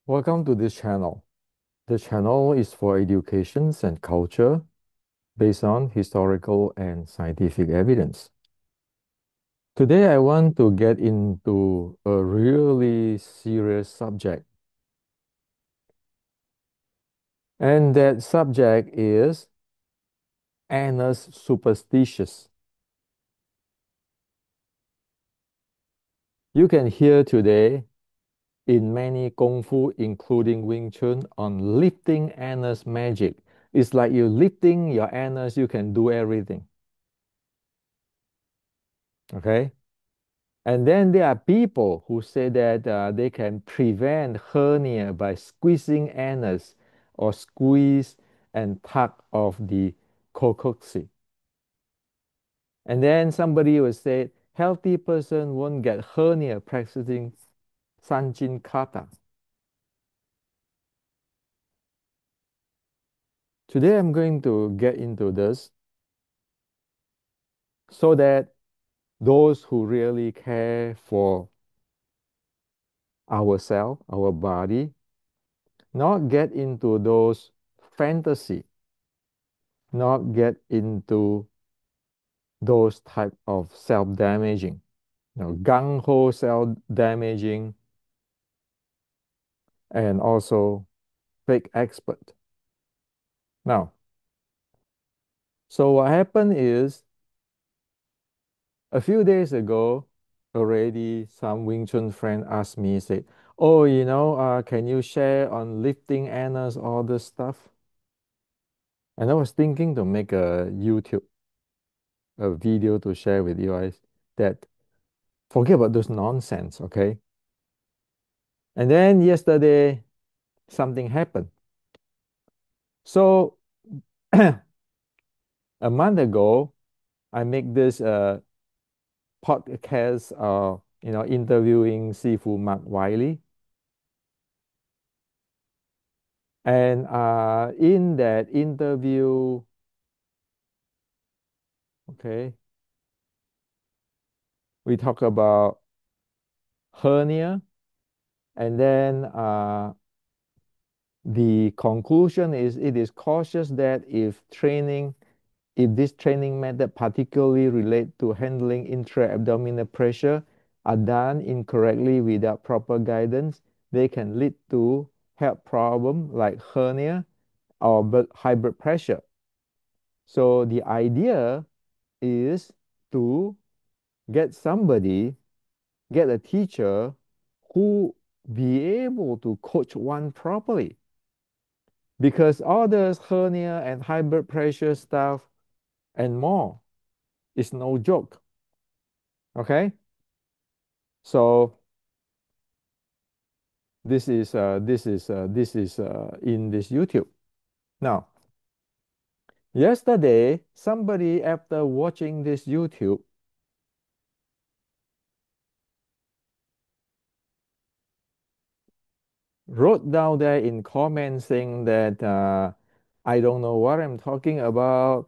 Welcome to this channel. The channel is for educations and culture based on historical and scientific evidence. Today, I want to get into a really serious subject, and that subject is anus superstitious. You can hear today in many kung fu, including Wing Chun, on lifting anus magic. It's like you lifting your anus, you can do everything. Okay? And then there are people who say that they can prevent hernia by squeezing anus or squeeze and tug of the coccyx. And then somebody will say, healthy person won't get hernia practicing Sanjin Kata. Today I'm going to get into this so that those who really care for ourselves, our body, not get into those fantasy, not get into those type of self-damaging, gung-ho self-damaging, and also fake expert. Now, so what happened is a few days ago, already some Wing Chun friend asked me, said, "Oh, can you share on lifting anus, all this stuff?" And I was thinking to make a video to share with you guys that forget about those nonsense, okay? And then yesterday, something happened. So a month ago, I make this podcast, interviewing Sifu Mark Wiley. And in that interview, okay, we talk about hernia. And then the conclusion is it is cautious that if this training method particularly relate to handling intra-abdominal pressure are done incorrectly without proper guidance, they can lead to health problem like hernia or high blood pressure. So the idea is to get somebody, get a teacher who be able to coach one properly. Because all this hernia and high blood pressure stuff and more is no joke. Okay? So this is in this YouTube. Now, yesterday, somebody after watching this YouTube wrote down there in comments saying that I don't know what I'm talking about.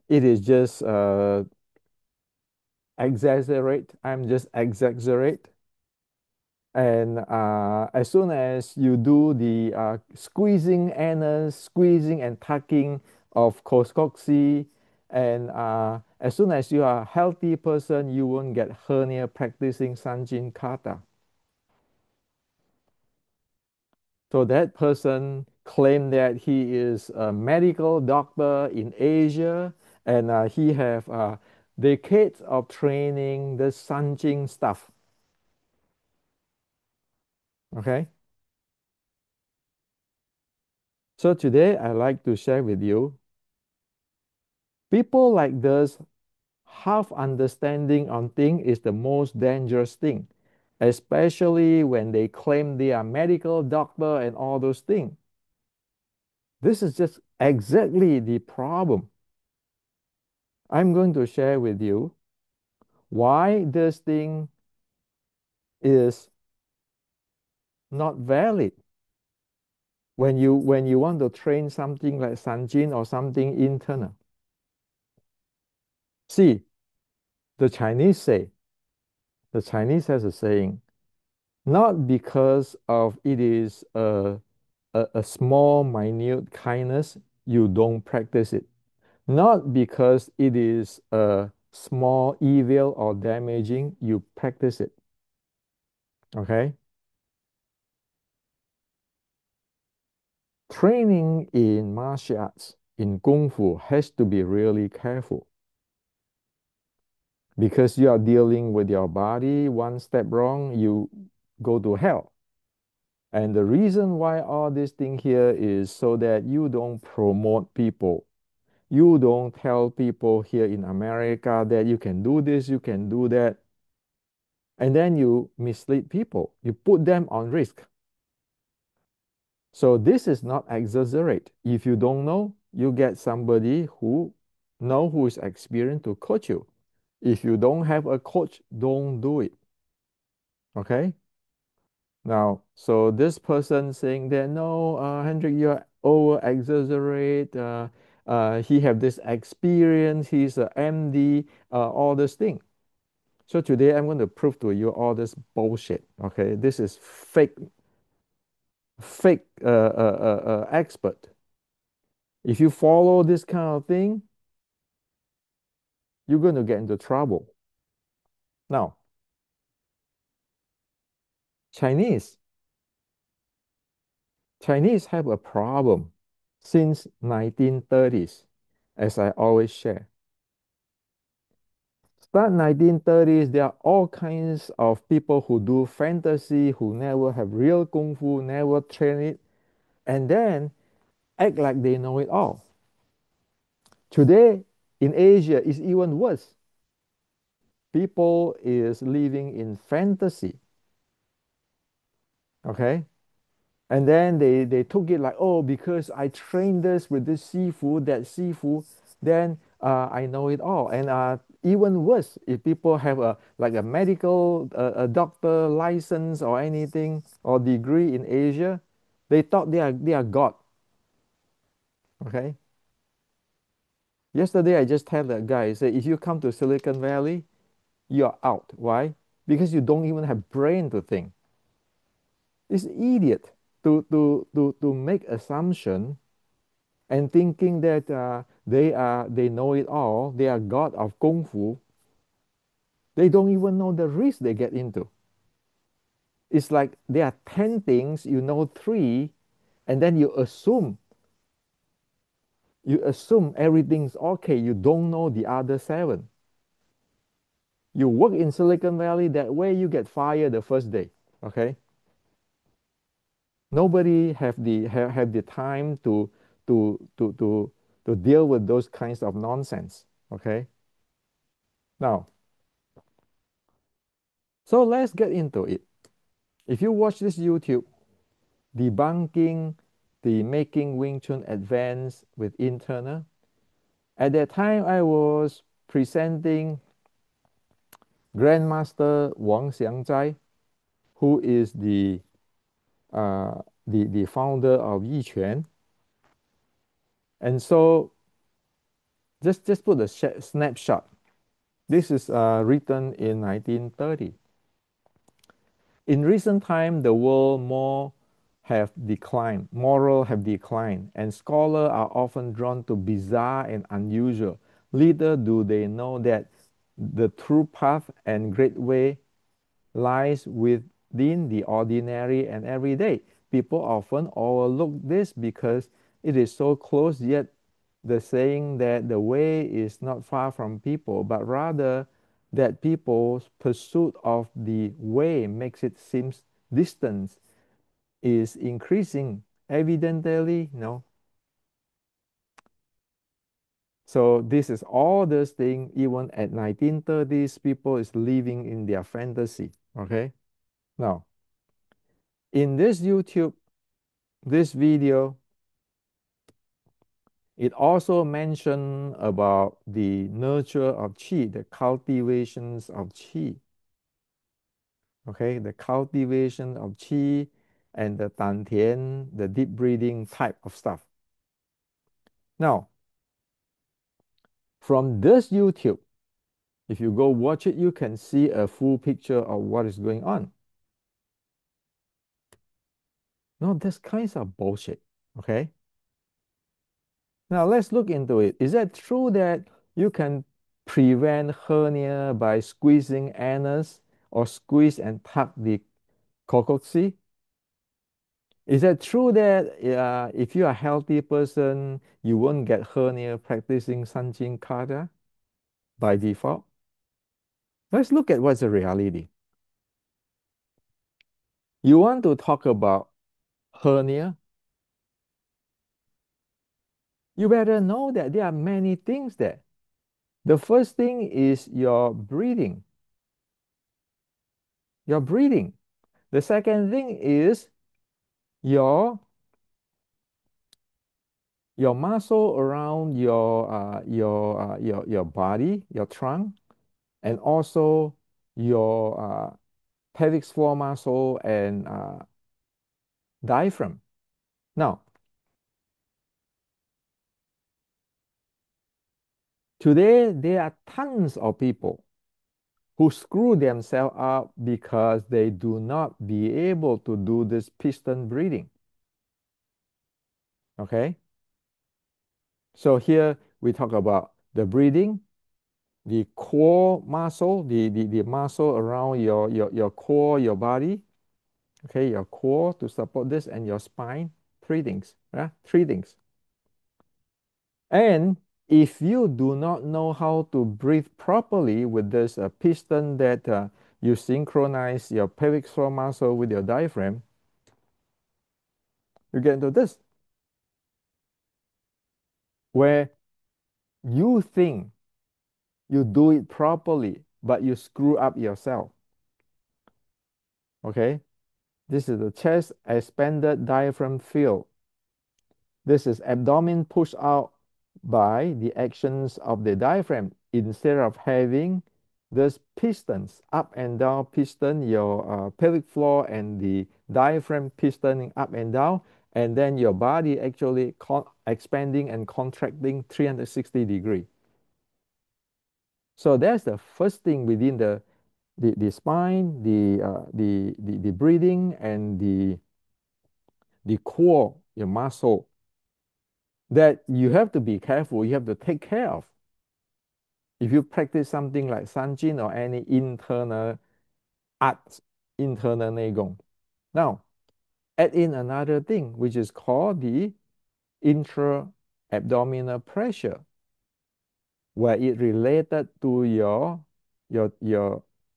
It is just exaggerate. I'm just exaggerate. And as soon as you do the squeezing anus, squeezing and tucking of coccyx, and as soon as you are a healthy person, you won't get hernia practicing Sanjin Kata. So that person claimed that he is a medical doctor in Asia, and he have decades of training the Sanjin stuff. Okay. So today I like to share with you people like this half understanding on things is the most dangerous thing, especially when they claim they are medical doctor and all those things. This is just exactly the problem. I'm going to share with you why this thing is not valid when you want to train something like Sanjin or something internal. See, the Chinese say, the Chinese has a saying, not because of it is a small, minute kindness, you don't practice it. Not because it is a small evil or damaging, you practice it. Okay? Training in martial arts, in Kung Fu, has to be really careful because you are dealing with your body. One step wrong, you go to hell. And the reason why all this thing here is so that you don't promote people. You don't tell people here in America that you can do this, you can do that. And then you mislead people. You put them on risk. So this is not exaggerate. If you don't know, you get somebody who is experienced to coach you. If you don't have a coach, don't do it. Okay? Now, so this person saying that no, Hendrik, you're over exaggerate. He have this experience. He's a MD. All this thing. So today I'm going to prove to you all this bullshit. Okay, this is fake expert. If you follow this kind of thing, you're going to get into trouble. Now, Chinese, Chinese have a problem since 1930s, as I always share. Start 1930s, there are all kinds of people who do fantasy, who never have real kung fu, never train it, and then act like they know it all. Today in Asia is even worse. People is living in fantasy. Okay? And then they took it like, oh, because I trained this with this seafood, that seafood, then I know it all. And even worse, if people have a like a medical a doctor license or anything or degree in Asia, they thought they are God. Okay. Yesterday I just told that guy, say if you come to Silicon Valley, you're out. Why? Because you don't even have brain to think. It's idiot to make assumption and thinking that they know it all. They are god of kung fu. They don't even know the risk they get into. It's like there are 10 things, you know three, and then you assume everything's okay. You don't know the other seven. You work in Silicon Valley, that way you get fired the first day. Okay. Nobody have the time to to to to deal with those kinds of nonsense. Okay. Now, so let's get into it. If you watch this YouTube debunking the making Wing Chun advance with internal, at that time I was presenting Grandmaster Wang Xiangzai, who is the founder of Yiquan. And so just put a snapshot. This is written in 1930. In recent time, the world more have declined, moral have declined, and scholars are often drawn to bizarre and unusual. Little do they know that the true path and great way lies within the ordinary and everyday. People often overlook this because it is so close, yet the saying that the way is not far from people, but rather that people's pursuit of the way makes it seem distant is increasing evidently. No. So this is all this thing, even at 1930s, people is living in their fantasy. Okay. Now, in this YouTube, this video, it also mentioned about the nurture of qi, the cultivations of qi. Okay, the cultivation of qi and the dantian, the deep breathing type of stuff. Now, from this YouTube, if you go watch it, you can see a full picture of what is going on. No, this kinds of bullshit. Okay. Now let's look into it. Is that true that you can prevent hernia by squeezing anus or squeeze and tuck the coccyx? Is that true that if you are a healthy person, you won't get hernia practicing Sanjin Kata by default? Let's look at what's the reality. You want to talk about hernia? You better know that there are many things there. The first thing is your breathing. Your breathing. The second thing is your your muscle around your body, your trunk, and also your pelvic floor muscle and diaphragm. Now, today there are tons of people who screw themselves up because they do not be able to do this piston breathing. Okay, so here we talk about the breathing, the core muscle, the muscle around your core, your body, okay, your core to support this, and your spine. Three things, yeah, three things. And if you do not know how to breathe properly with this piston that you synchronize your pelvic floor muscle with your diaphragm, you get into this, where you think you do it properly, but you screw up yourself. Okay, this is the chest expanded diaphragm field. This is abdomen pushed out by the actions of the diaphragm instead of having these pistons up and down piston, your pelvic floor and the diaphragm pistoning up and down, and then your body actually expanding and contracting 360 degree. So that's the first thing within the spine, the breathing and the core, your muscle that you have to be careful, you have to take care of. If you practice something like Sanjin or any internal arts, internal Neigong. Now, add in another thing, which is called the intra-abdominal pressure, where it related to your, your,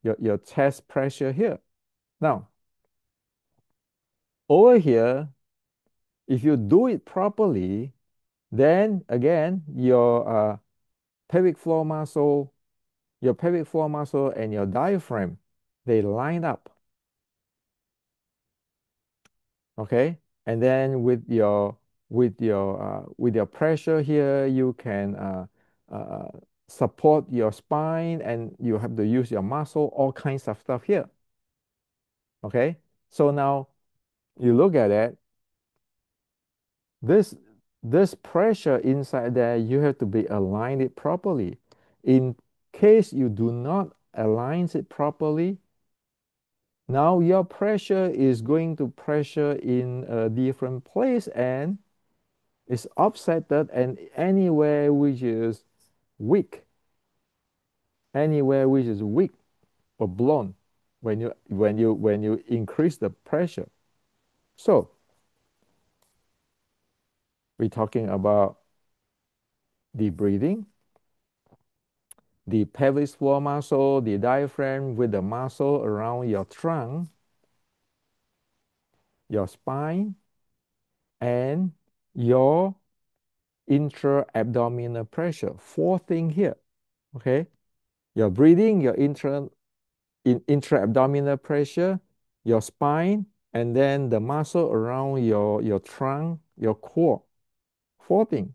your chest pressure here. Now, over here, if you do it properly, then again, pelvic floor muscle, your pelvic floor muscle and your diaphragm, they line up. Okay, and then with your pressure here, you can uh, support your spine, and you have to use your muscle, all kinds of stuff here. Okay, so now you look at it. This this pressure inside there, you have to be aligned it properly. In case you do not align it properly, now your pressure is going to pressure in a different place and it's offsetted, and weak, anywhere which is weak or blown when you increase the pressure. So we're talking about the breathing, the pelvic floor muscle, the diaphragm with the muscle around your trunk, your spine, and your intra-abdominal pressure. Four things here. Okay, your breathing, your intra-abdominal pressure, your spine, and then the muscle around your trunk, your core. Four things.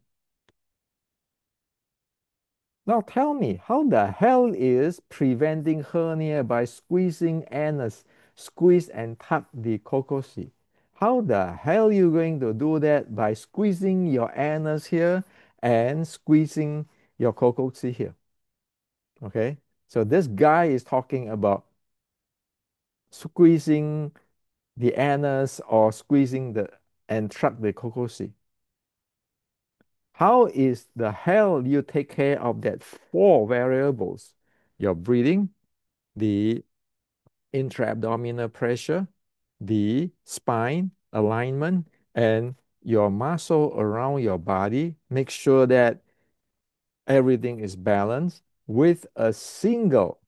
Now tell me, how the hell is preventing hernia by squeezing anus, squeeze and tuck the coccyx? How the hell you going to do that by squeezing your anus here and squeezing your coccyx here? Okay, so this guy is talking about squeezing the anus or squeezing the and track the coccyx. How is the hell you take care of that four variables? Your breathing, the intra-abdominal pressure, the spine alignment, and your muscle around your body. Make sure that everything is balanced with a single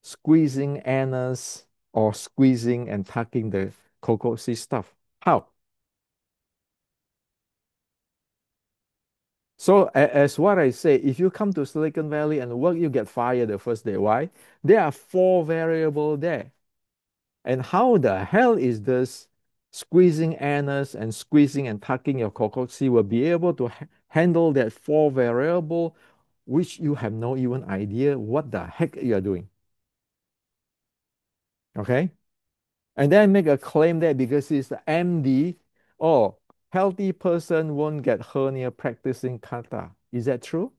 squeezing anus or squeezing and tucking the coccyx stuff. How? So as what I say, if you come to Silicon Valley and work, you get fired the first day. Why? There are four variables there. And how the hell is this squeezing anus and squeezing and tucking your coccyx will be able to handle that four variable, which you have no even idea what the heck you are doing. Okay? And then make a claim that because it's the MD, oh, healthy person won't get hernia practicing kata. Is that true?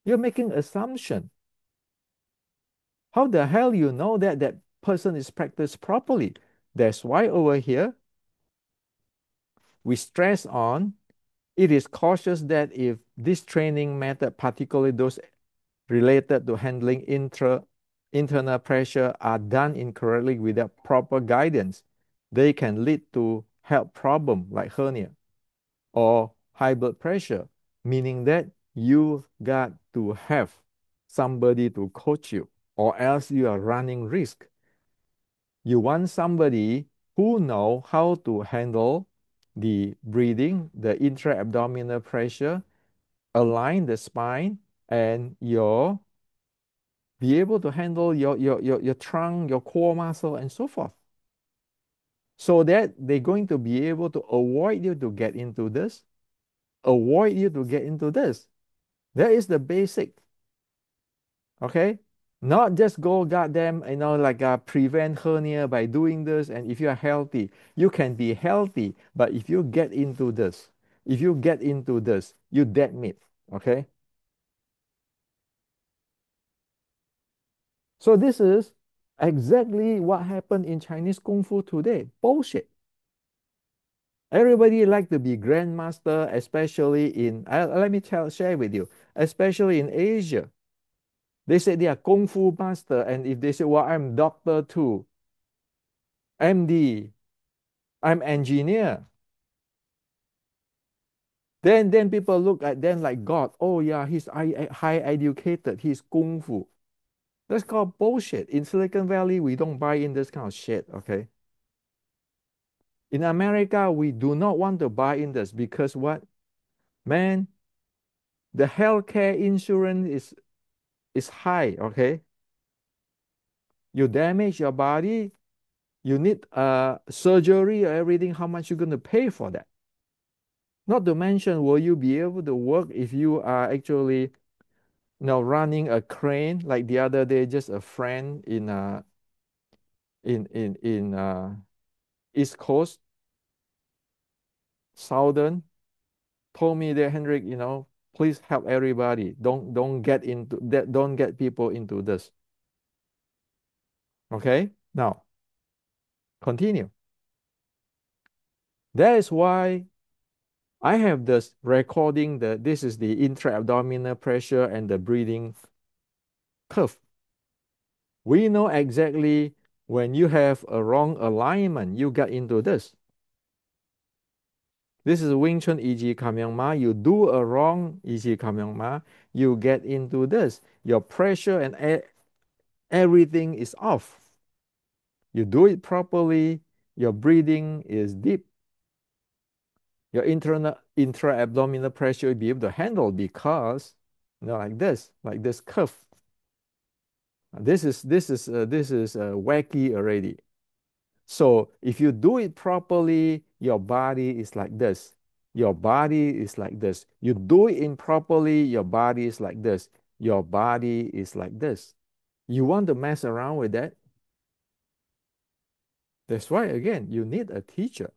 You're making assumption. How the hell you know that that person is practiced properly? That's why over here we stress on it is cautious that if this training method, particularly those related to handling internal pressure, are done incorrectly without proper guidance, they can lead to health problem like hernia or high blood pressure, meaning that you got to have somebody to coach you, or else you are running risk. You want somebody who know how to handle the breathing, the intra-abdominal pressure, align the spine, and your be able to handle your trunk, your core muscle, and so forth. So that they're going to be able to avoid you to get into this, avoid you to get into this. That is the basic. Okay? Not just go goddamn, like prevent hernia by doing this. And if you are healthy, you can be healthy. But if you get into this, you dead meat. Okay? So this is exactly what happened in Chinese Kung Fu today. Bullshit. Everybody like to be grandmaster, especially in, let me share with you, especially in Asia. They say they are Kung Fu master. And if they say, well, I'm doctor too, MD, I'm engineer. Then people look at them like God. Oh yeah, he's high educated. He's kung fu. That's called bullshit. In Silicon Valley, we don't buy in this kind of shit. Okay. In America, we do not want to buy in this because what, man, the healthcare insurance is high. Okay. You damage your body, you need surgery or everything. How much you gonna pay for that? Not to mention, will you be able to work if you are actually running a crane like the other day, just a friend in East Coast, Southern, told me that Henrik, please help everybody. Don't get into that, don't get people into this. Okay? Now, continue. That is why I have this recording that this is the intra-abdominal pressure and the breathing curve. We know exactly when you have a wrong alignment, you get into this. This is Wing Chun E.G. Ma. You do a wrong E.G. Ma, you get into this. Your pressure and everything is off. You do it properly, your breathing is deep. Your intra-abdominal pressure will be able to handle because, like this curve. This is wacky already. So if you do it properly, your body is like this. Your body is like this. You do it improperly, your body is like this. Your body is like this. You want to mess around with that? That's why, again, you need a teacher.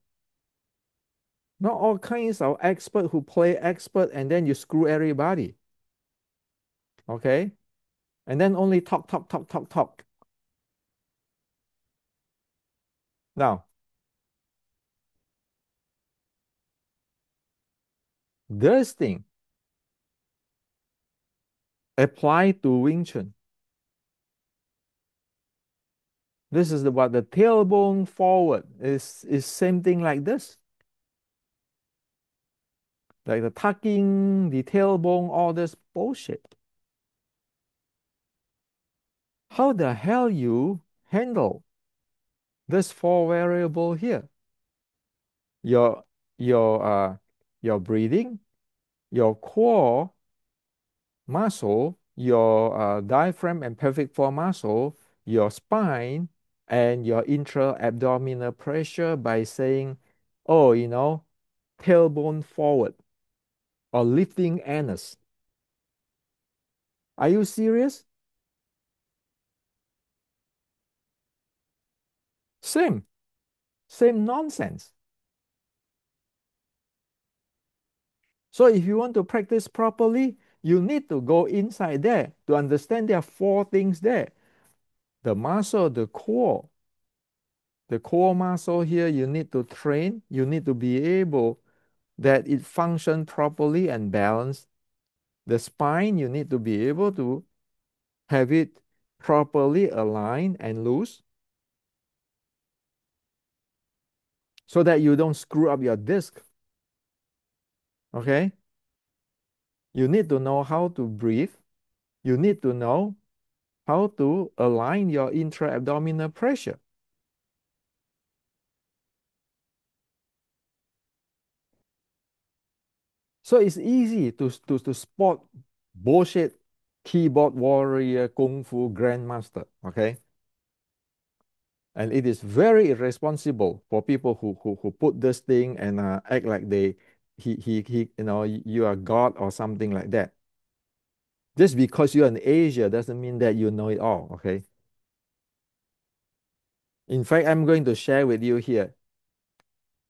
Not all kinds of expert who play expert and then you screw everybody. Okay? And then only talk, talk, talk, talk, talk. Now, this thing apply to Wing Chun. This is what the tailbone forward is same thing like this. Like the tucking, the tailbone, all this bullshit. How the hell you handle this four variable here? Your your uh your breathing, your core muscle, your diaphragm and pelvic floor muscle, your spine, and your intra-abdominal pressure by saying, oh, tailbone forward or lifting anus. Are you serious? Same, same nonsense. So if you want to practice properly, you need to go inside there to understand there are four things there. The muscle, the core muscle here, you need to train. You need to be able that it function properly and balanced. The spine, you need to be able to have it properly aligned and loose so that you don't screw up your disc. Okay? You need to know how to breathe. You need to know how to align your intra-abdominal pressure. So it's easy to spot bullshit keyboard warrior kung fu grandmaster. Okay? And it is very irresponsible for people who put this thing and act like he you are God or something like that. Just because you're in Asia doesn't mean that you know it all, okay? In fact, I'm going to share with you here.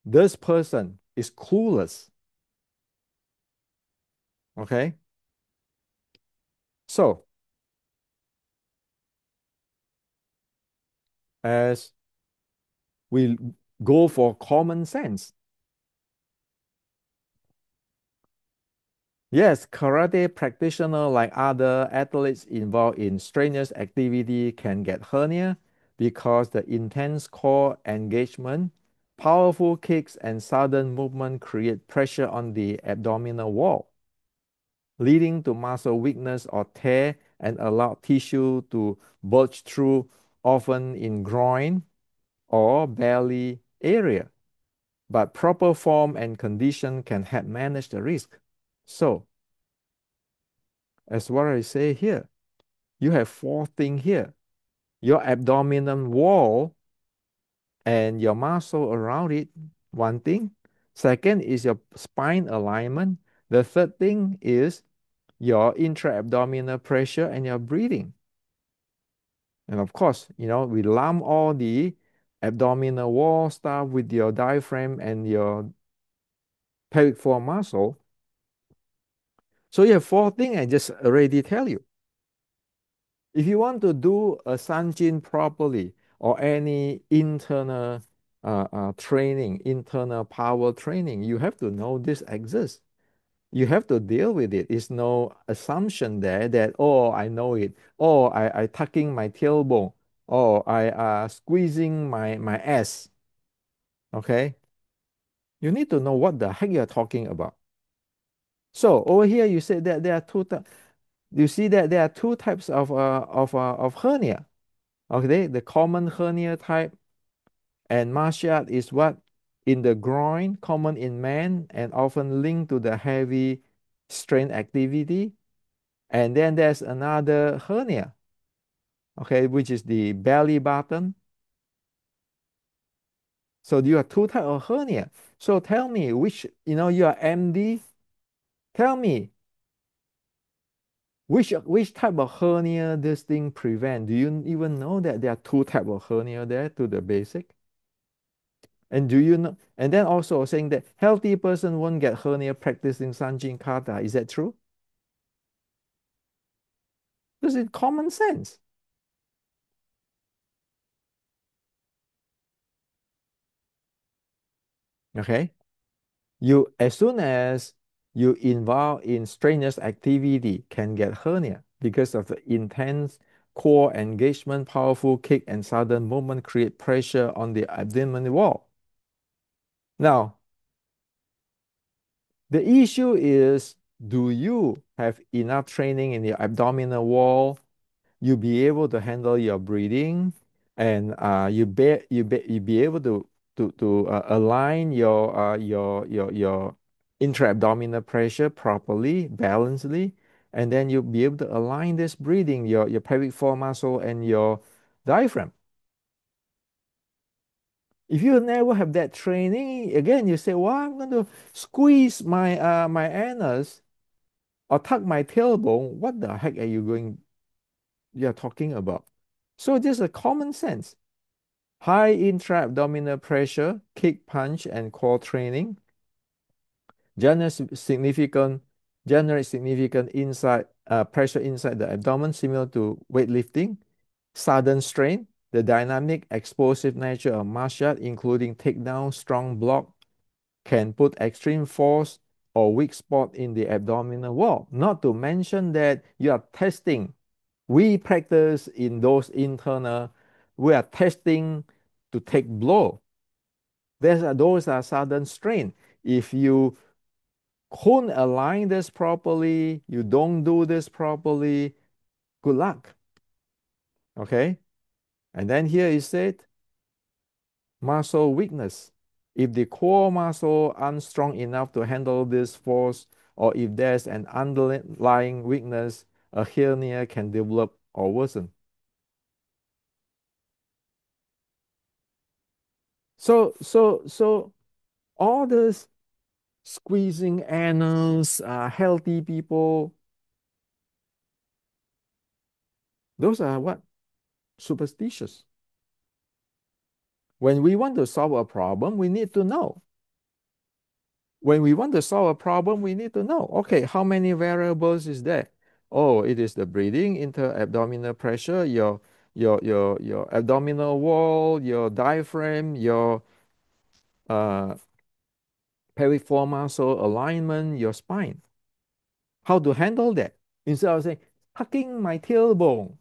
This person is clueless, okay? So, as we go for common sense, yes, karate practitioner like other athletes involved in strenuous activity can get hernia because the intense core engagement, powerful kicks, and sudden movement create pressure on the abdominal wall, leading to muscle weakness or tear and allow tissue to bulge through, often in groin or belly area. But proper form and condition can help manage the risk. So, as what I say here, you have four things here. Your abdominal wall and your muscle around it, one thing. Second is your spine alignment. The third thing is your intra-abdominal pressure and your breathing. And of course, we lump all the abdominal wall stuff with your diaphragm and your pelvic floor muscle. So you have four things I just already tell you. If you want to do a sanjin properly or any internal training, internal power training, you have to know this exists. You have to deal with it. It's no assumption there that, oh, I know it. Oh, I tucking my tailbone. Oh, I squeezing my ass. Okay? You need to know what the heck you're talking about. So over here, you said that there are you see that there are two types of hernia. Okay, the common hernia type and martial art is what in the groin, common in men, and often linked to the heavy strain activity. And then there's another hernia, okay, which is the belly button. So you have two types of hernia. So tell me which, you are MD. Tell me which type of hernia this thing prevent. Do you even know that there are two types of hernia there to the basic? And do you know? And then also saying that healthy person won't get hernia practicing Sanjin Kata. Is that true? This is common sense. Okay. You, as soon as you involve in strenuous activity, can get hernia because of the intense core engagement, powerful kick, and sudden movement create pressure on the abdominal wall. Now, the issue is, do you have enough training in your abdominal wall? You be able to handle your breathing, and you be able to align your intra-abdominal pressure properly, balancedly, and then you'll be able to align this breathing, your pelvic floor muscle and your diaphragm. If you never have that training, again, you say, "Well, I'm going to squeeze my anus or tuck my tailbone." What the heck are you're talking about? So just a common sense. High intra-abdominal pressure, kick, punch, and core training generates significant inside pressure inside the abdomen, similar to weightlifting. Sudden strain, the dynamic, explosive nature of martial art, including takedown, strong block, can put extreme force or weak spot in the abdominal wall. Not to mention that you are testing. We practice in those internal. We are testing to take blow. Those are sudden strain. If you couldn't align this properly, you don't do this properly, good luck. Okay? And then here it said muscle weakness. If the core muscle aren't strong enough to handle this force, or if there's an underlying weakness, a hernia can develop or worsen. So all this squeezing anus, healthy people, those are what? Superstitious. When we want to solve a problem, we need to know. When we want to solve a problem, we need to know, okay, how many variables is there? Oh, it is the breathing, inter-abdominal pressure, your abdominal wall, your diaphragm, your uh, pelvic floor muscle alignment, your spine. How to handle that? Instead of saying, tucking my tailbone,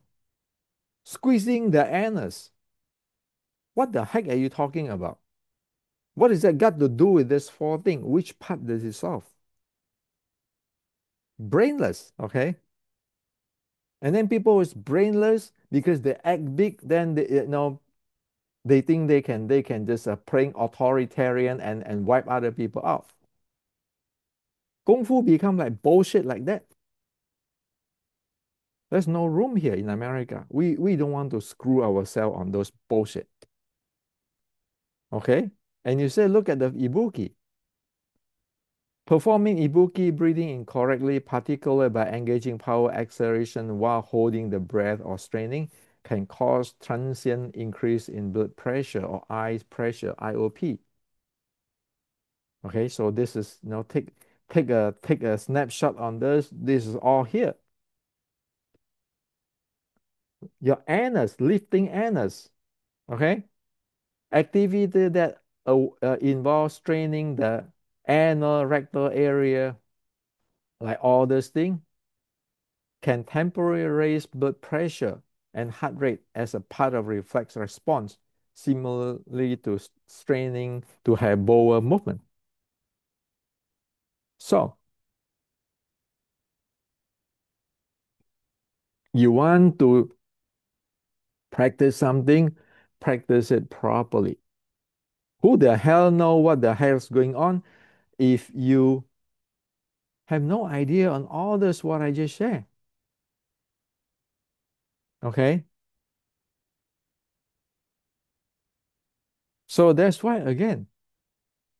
squeezing the anus. What the heck are you talking about? What is that got to do with this four thing? Which part does it solve? Brainless, okay? And then people is brainless because they act big, then they think they can just playing authoritarian and wipe other people out. Kung Fu become like bullshit like that. There's no room here in America. We don't want to screw ourselves on those bullshit. Okay? And you say, look at the Ibuki. Performing Ibuki breathing incorrectly, particularly by engaging power acceleration while holding the breath or straining, can cause transient increase in blood pressure or eye pressure, IOP. Okay, so this is take a snapshot on this. This is all here. Your anus, lifting anus. Okay, activity that involves straining the anal rectal area, like all this thing, can temporarily raise blood pressure and heart rate as a part of reflex response, similarly to straining to have bowel movement. So, you want to practice something, practice it properly. Who the hell know what the hell is going on if you have no idea on all this what I just shared? Okay? So that's why again,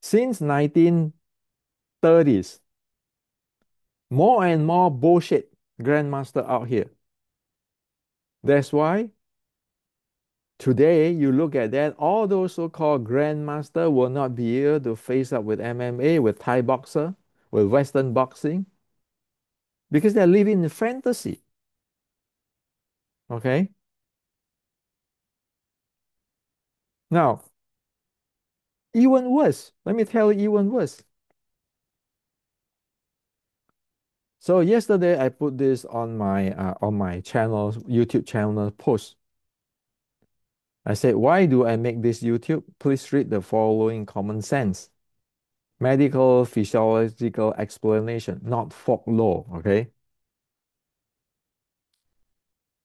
since 1930s, more and more bullshit grandmaster out here. That's why today you look at that, all those so-called grandmaster will not be able to face up with MMA, with Thai boxer, with Western boxing, because they're living in fantasy. Okay? Now, Even worse. Let me tell you even worse. So yesterday I put this on my channel, YouTube channel post. I said, why do I make this YouTube? Please read the following common sense. Medical physiological explanation, not folklore, okay?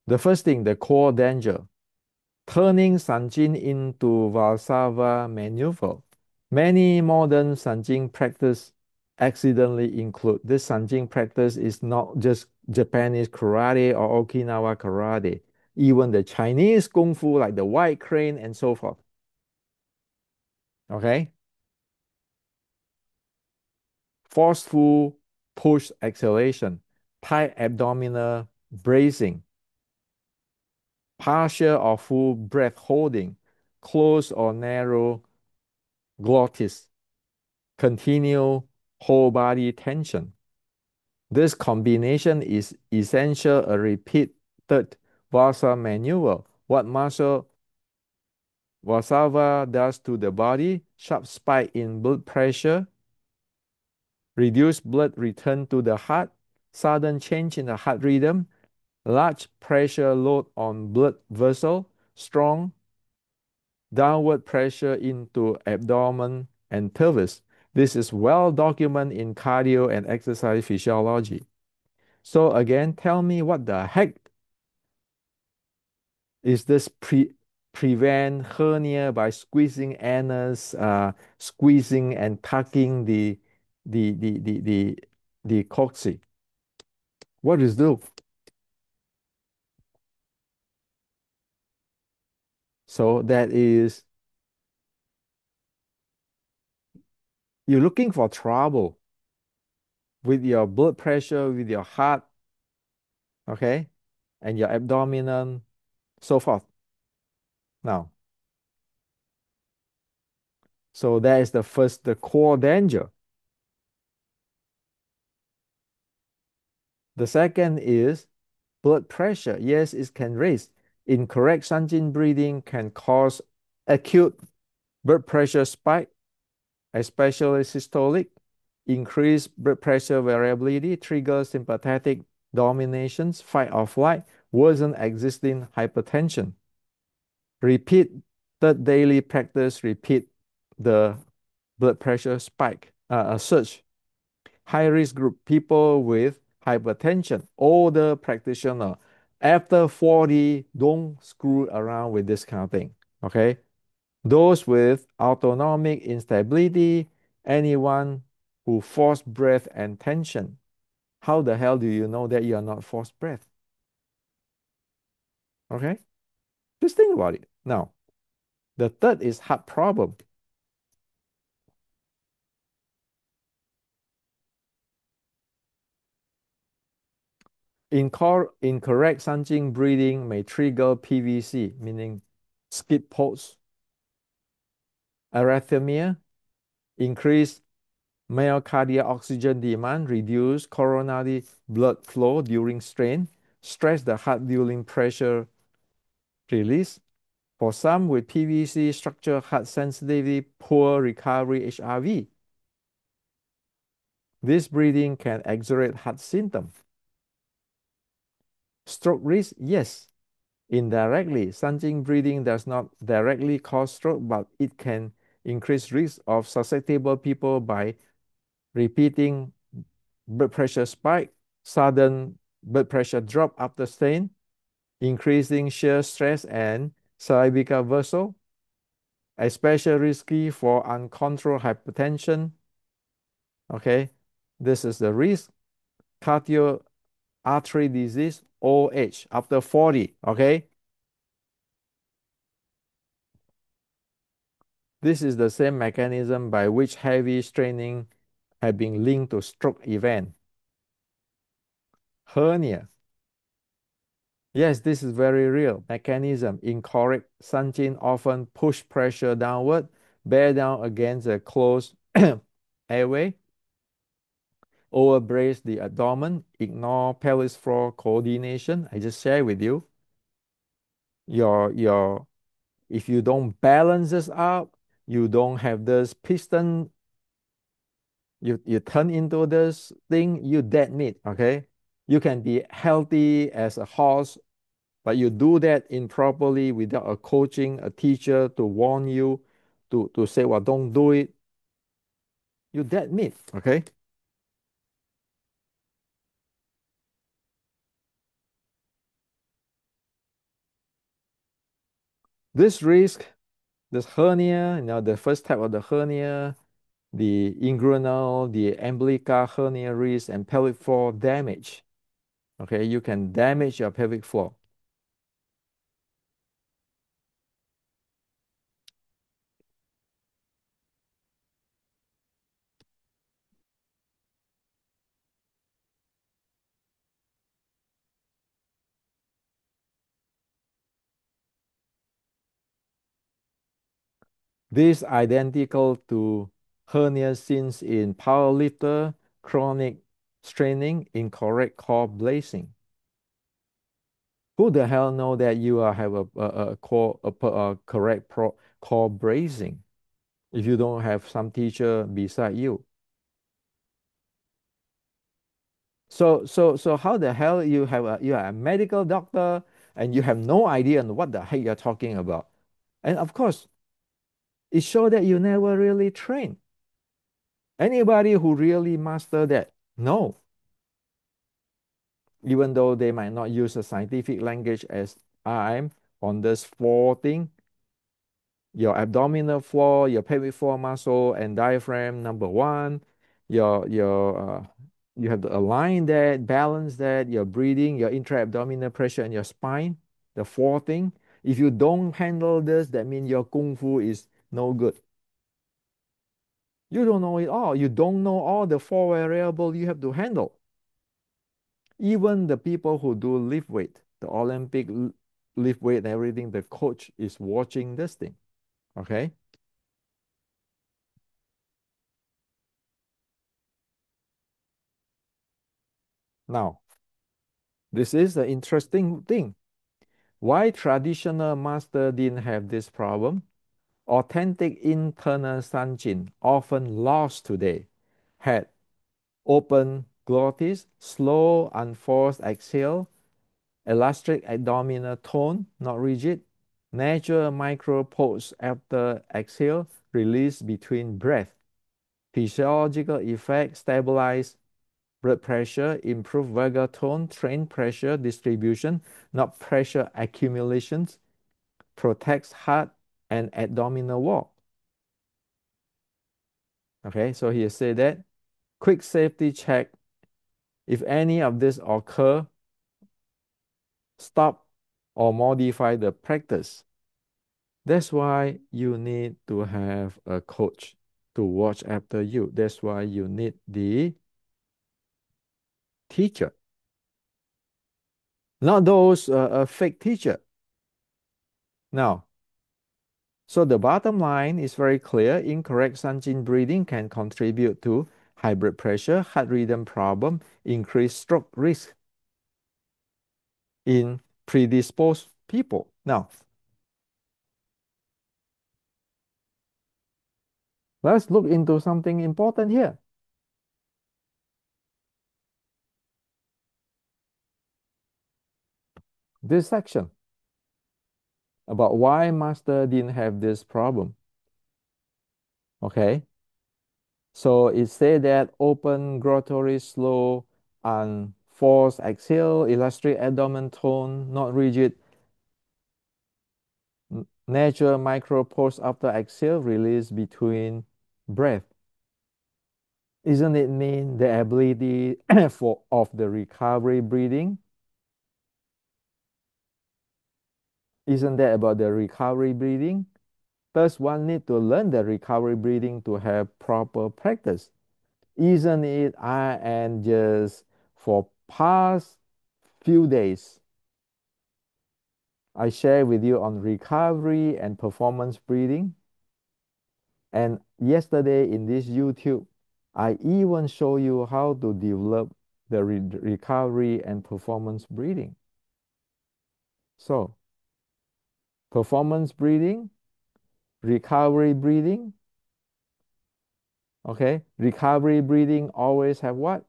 The first thing, the core danger, turning Sanjin into Valsava maneuver. Many modern Sanjin practice accidentally include this Sanjin practice is not just Japanese karate or Okinawa karate, even the Chinese kung fu like the white crane and so forth. Okay? Forceful push acceleration, tight abdominal bracing, partial or full breath holding, close or narrow glottis, continue whole body tension. This combination is essential a repeated Vasa maneuver. What muscle Vasava does to the body, sharp spike in blood pressure, reduced blood return to the heart, sudden change in the heart rhythm, large pressure load on blood vessel, strong downward pressure into abdomen and pelvis. This is well documented in cardio and exercise physiology. So again, tell me what the heck is this prevent hernia by squeezing anus, squeezing and tucking the coccyx? What is this? So that is you're looking for trouble with your blood pressure, with your heart, okay, and your abdomen, so forth. Now, so that is the first, the core danger. The second is blood pressure. Yes, it can raise. Incorrect Sanjin breathing can cause acute blood pressure spike, especially systolic. Increased blood pressure variability triggers sympathetic dominations, fight or flight, worsen existing hypertension. Repeat the daily practice, repeat the blood pressure spike, surge. High risk group, people with hypertension, older practitioner. After 40, don't screw around with this kind of thing. Okay. Those with autonomic instability, anyone who forced breath and tension. How the hell do you know that you are not forced breath? Okay. Just think about it. Now, the third is heart problem. Incorrect Sanjing breathing may trigger PVC, meaning skip pulse, arrhythmia, increase myocardial oxygen demand, reduce coronary blood flow during strain, stress the heart during pressure release. For some with PVC, structure heart sensitivity, poor recovery HRV. This breathing can exaggerate heart symptoms. Stroke risk, yes. Indirectly, Sanjing breathing does not directly cause stroke, but it can increase risk of susceptible people by repeating blood pressure spike, sudden blood pressure drop after strain, increasing shear stress and cervical vessel, especially risky for uncontrolled hypertension. Okay, this is the risk. Cardio artery disease, OH, after 40. Okay, this is the same mechanism by which heavy straining have been linked to stroke event. Hernia. Yes, this is very real. Mechanism. Incorrect Sanjin often push pressure downward, bear down against a closed airway, overbrace the abdomen, ignore pelvis floor coordination. I just share with you. Your if you don't balance this out, you don't have this piston, you turn into this thing, you dead meat, okay? You can be healthy as a horse, but you do that improperly without a coaching, a teacher to warn you, to say, well, don't do it, you dead meat, okay? This risk, this hernia, the first type of the hernia, the inguinal, the umbilical hernia risk, and pelvic floor damage. Okay, you can damage your pelvic floor. This identical to hernia seen in powerlifter, chronic straining, incorrect core bracing. Who the hell know that you have a correct core bracing if you don't have some teacher beside you? So how the hell you are a medical doctor and you have no idea on what the heck you're talking about? And of course, it shows that you never really train. Anybody who really master that, no, even though they might not use a scientific language as I'm on this four thing, your abdominal floor, your pelvic floor muscle and diaphragm, number one, your you have to align that, balance that, your breathing, your intra-abdominal pressure, and your spine, the four thing. If you don't handle this, that means your kung fu is no good. You don't know it all. You don't know all the four variables you have to handle. Even the people who do lift weight, the Olympic lift weight and everything, the coach is watching this thing. Okay. Now, this is the interesting thing. Why traditional master didn't have this problem? Authentic internal sanjin, often lost today, had open glottis, slow unforced exhale, elastic abdominal tone, not rigid, natural micro pulse after exhale, release between breath. Physiological effect, stabilize blood pressure, improve vagal tone, train pressure distribution, not pressure accumulations, protects heart and abdominal wall. Okay, so he said that quick safety check. If any of this occur, stop or modify the practice. That's why you need to have a coach to watch after you. That's why you need the teacher, not those fake teacher. Now, so the bottom line is very clear. Incorrect Sanjin breathing can contribute to high blood pressure, heart rhythm problem, increased stroke risk in predisposed people. Now, let's look into something important here. This section about why master didn't have this problem. Okay. So it said that open glottis slow and forced exhale, elastic abdomen tone, not rigid, natural micro pulse after exhale, release between breath. Isn't it mean the ability for of the recovery breathing? Isn't that about the recovery breathing? Does one need to learn the recovery breathing to have proper practice? Isn't it I am just for past few days I share with you on recovery and performance breathing. And yesterday in this YouTube, I even show you how to develop the recovery and performance breathing. So, performance breathing, Recovery breathing. Okay. Recovery breathing always have what?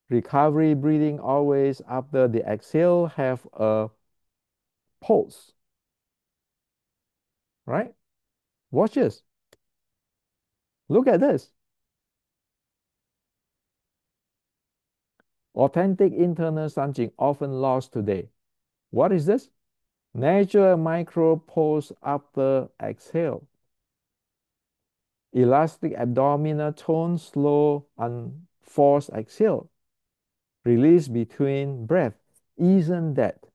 Recovery breathing always after the exhale have a pulse, right? Watch this. Look at this. Authentic internal sunching often lost today. What is this? Natural micro pulse after exhale. Elastic abdominal tone, slow and forced exhale. Release between breath. Isn't that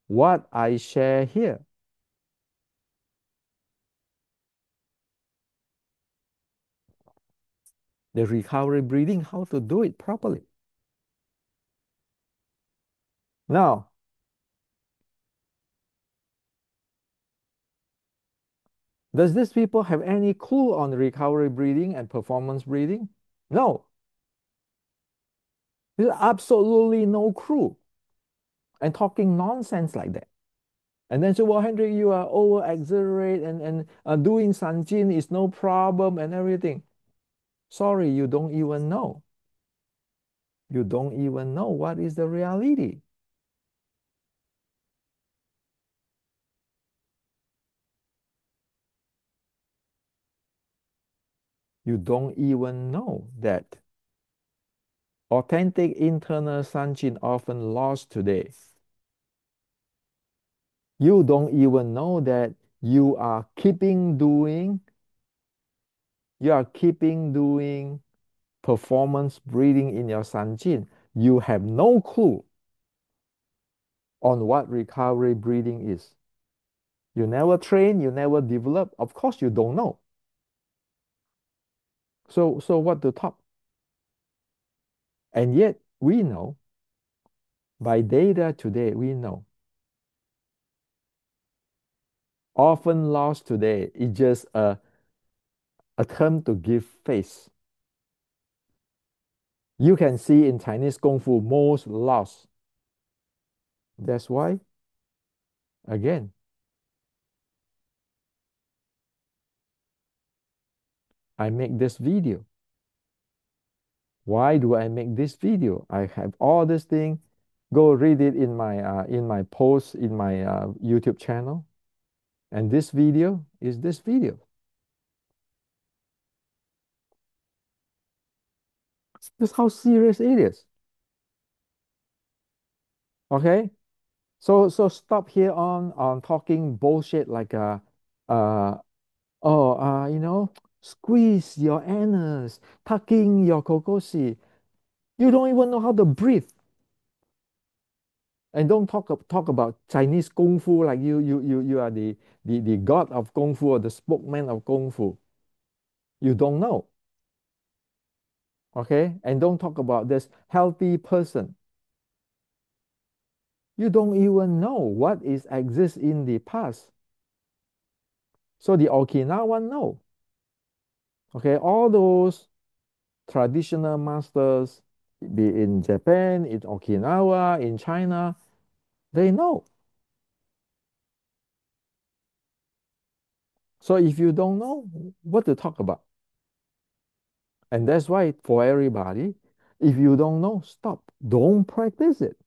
what I share here? The recovery breathing, how to do it properly. Now, does these people have any clue on recovery breathing and performance breathing? No, there's absolutely no clue. And talking nonsense like that. And then say, well, Hendrik, you are over exaggerate and doing sanjin is no problem and everything. Sorry, you don't even know. You don't even know what is the reality. You don't even know that authentic internal sanjin often lost today. You don't even know that you are keeping doing performance breathing in your sanjin. You have no clue on what recovery breathing is. You never train, you never develop. Of course, you don't know. So what to talk? And yet we know by data today, we know often lost today is just a attempt to give face. You can see in Chinese Kung Fu most lost. That's why, again, I make this video. Why do I make this video? I have all this thing. Go read it in my post in my YouTube channel. And this video is this video. That's how serious it is. Okay? So stop here on talking bullshit like uh you know, squeeze your anus, tucking your coccyx. You don't even know how to breathe. And don't talk about Chinese Kung Fu like you are the god of Kung Fu or the spokesman of Kung Fu. You don't know. Okay? And don't talk about this healthy person. You don't even know what is exists in the past. So the Okinawan know. Okay, all those traditional masters, be in Japan, in Okinawa, in China, they know. So if you don't know, what to talk about? And that's why for everybody, if you don't know, stop. Don't practice it.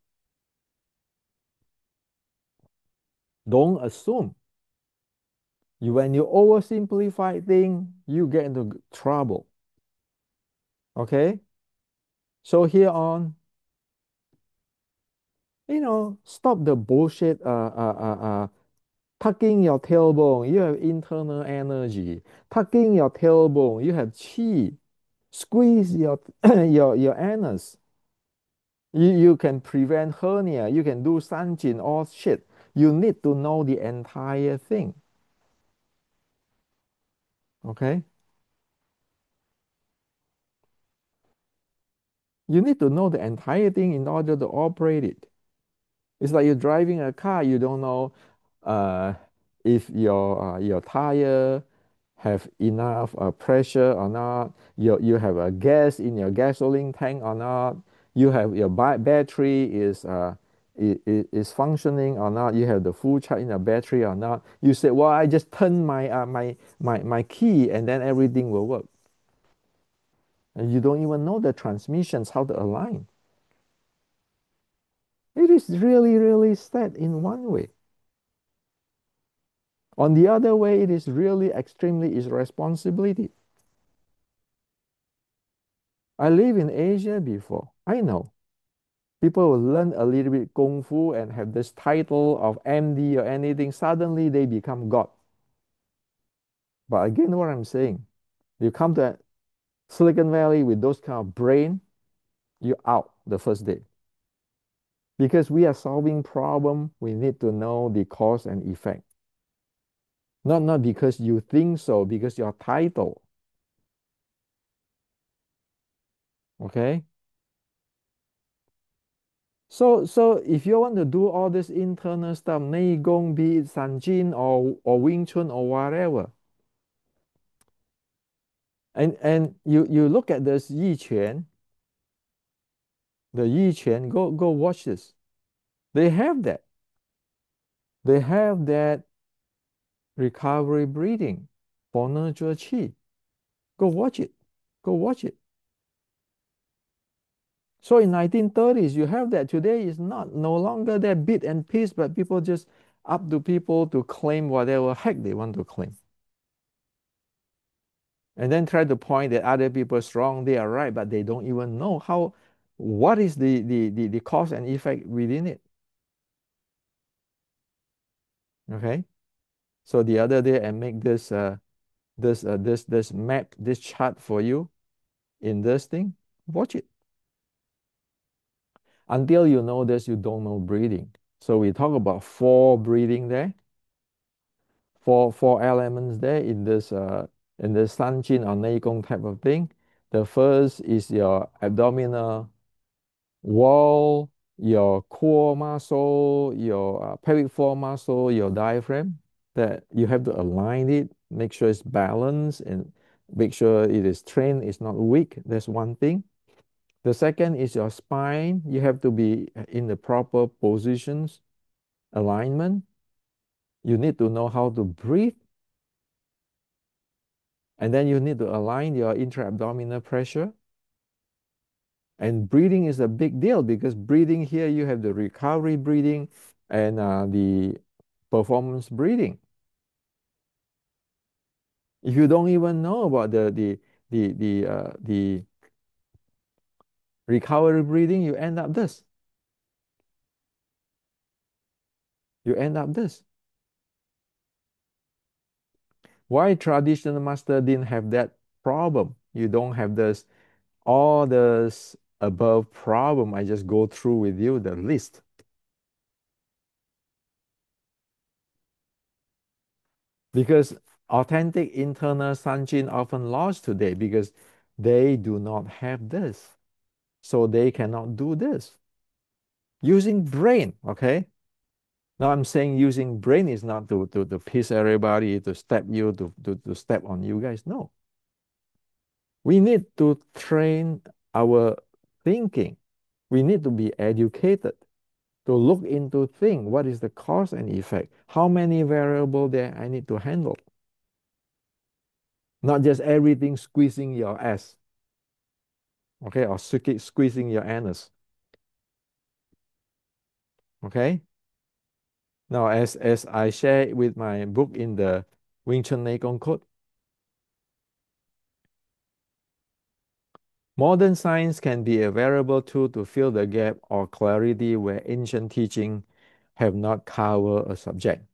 Don't assume. When you oversimplify things, you get into trouble. Okay? So here on, stop the bullshit tucking your tailbone, you have internal energy. Tucking your tailbone, you have chi. Squeeze your your anus. You can prevent hernia. You can do sanjin, all shit. You need to know the entire thing. Okay? You need to know the entire thing in order to operate it. It's like you're driving a car, you don't know uh, if your tire have enough pressure or not. You have a gas in your gasoline tank or not. You have your battery is functioning or not. You have the full charge in the battery or not. You say, well, I just turn my key and then everything will work. And you don't even know the transmissions, how to align. It is really, really sad in one way. On the other way, it is really extremely irresponsibility. I live in Asia before. I know. People will learn a little bit kung fu and have this title of MD or anything. Suddenly they become God. But again, what I'm saying, you come to Silicon Valley with those kind of brain, you're out the first day. Because we are solving problem, we need to know the cause and effect. Not because you think so, because your title. Okay? So if you want to do all this internal stuff, Nei Gong, be it Sanjin or Wing Chun or whatever, and you look at this Yi Quan, the Yi Quan, go watch this. They have that. They have that recovery breathing for nurture chi. Go watch it. Go watch it. So in 1930s, you have that. Today is not no longer that bit and piece, but people just up to people to claim whatever heck they want to claim. And then try to point that other people are wrong, they are right, but they don't even know what is the cause and effect within it. Okay. So the other day I make this map, this chart for you in this thing. Watch it. Until you know this, you don't know breathing. So we talk about four breathing there, four elements there in this Sanjin or Neigong type of thing. The first is your abdominal wall, your core muscle, your pelvic floor muscle, your diaphragm, that you have to align it, make sure it's balanced, and make sure it is trained, it's not weak. That's one thing. The second is your spine. You have to be in the proper positions, alignment. You need to know how to breathe. And then you need to align your intra-abdominal pressure. And breathing is a big deal because breathing here, you have the recovery breathing and the performance breathing. If you don't even know about the recovery breathing, you end up this. You end up this. Why traditional master didn't have that problem? You don't have this all this above problem. I just go through with you the list. Because authentic internal Sanjin often lost today because they do not have this. So they cannot do this. Using brain, okay? Now I'm saying using brain is not to piss everybody, to step you, to step on you guys. No. We need to train our thinking. We need to be educated to look into thing. What is the cause and effect? How many variables there I need to handle? Not just everything squeezing your ass, okay, or squeezing your anus, okay. Now, as I share with my book in the Wing Chun Neigong Code, modern science can be a variable tool to fill the gap or clarity where ancient teaching have not covered a subject.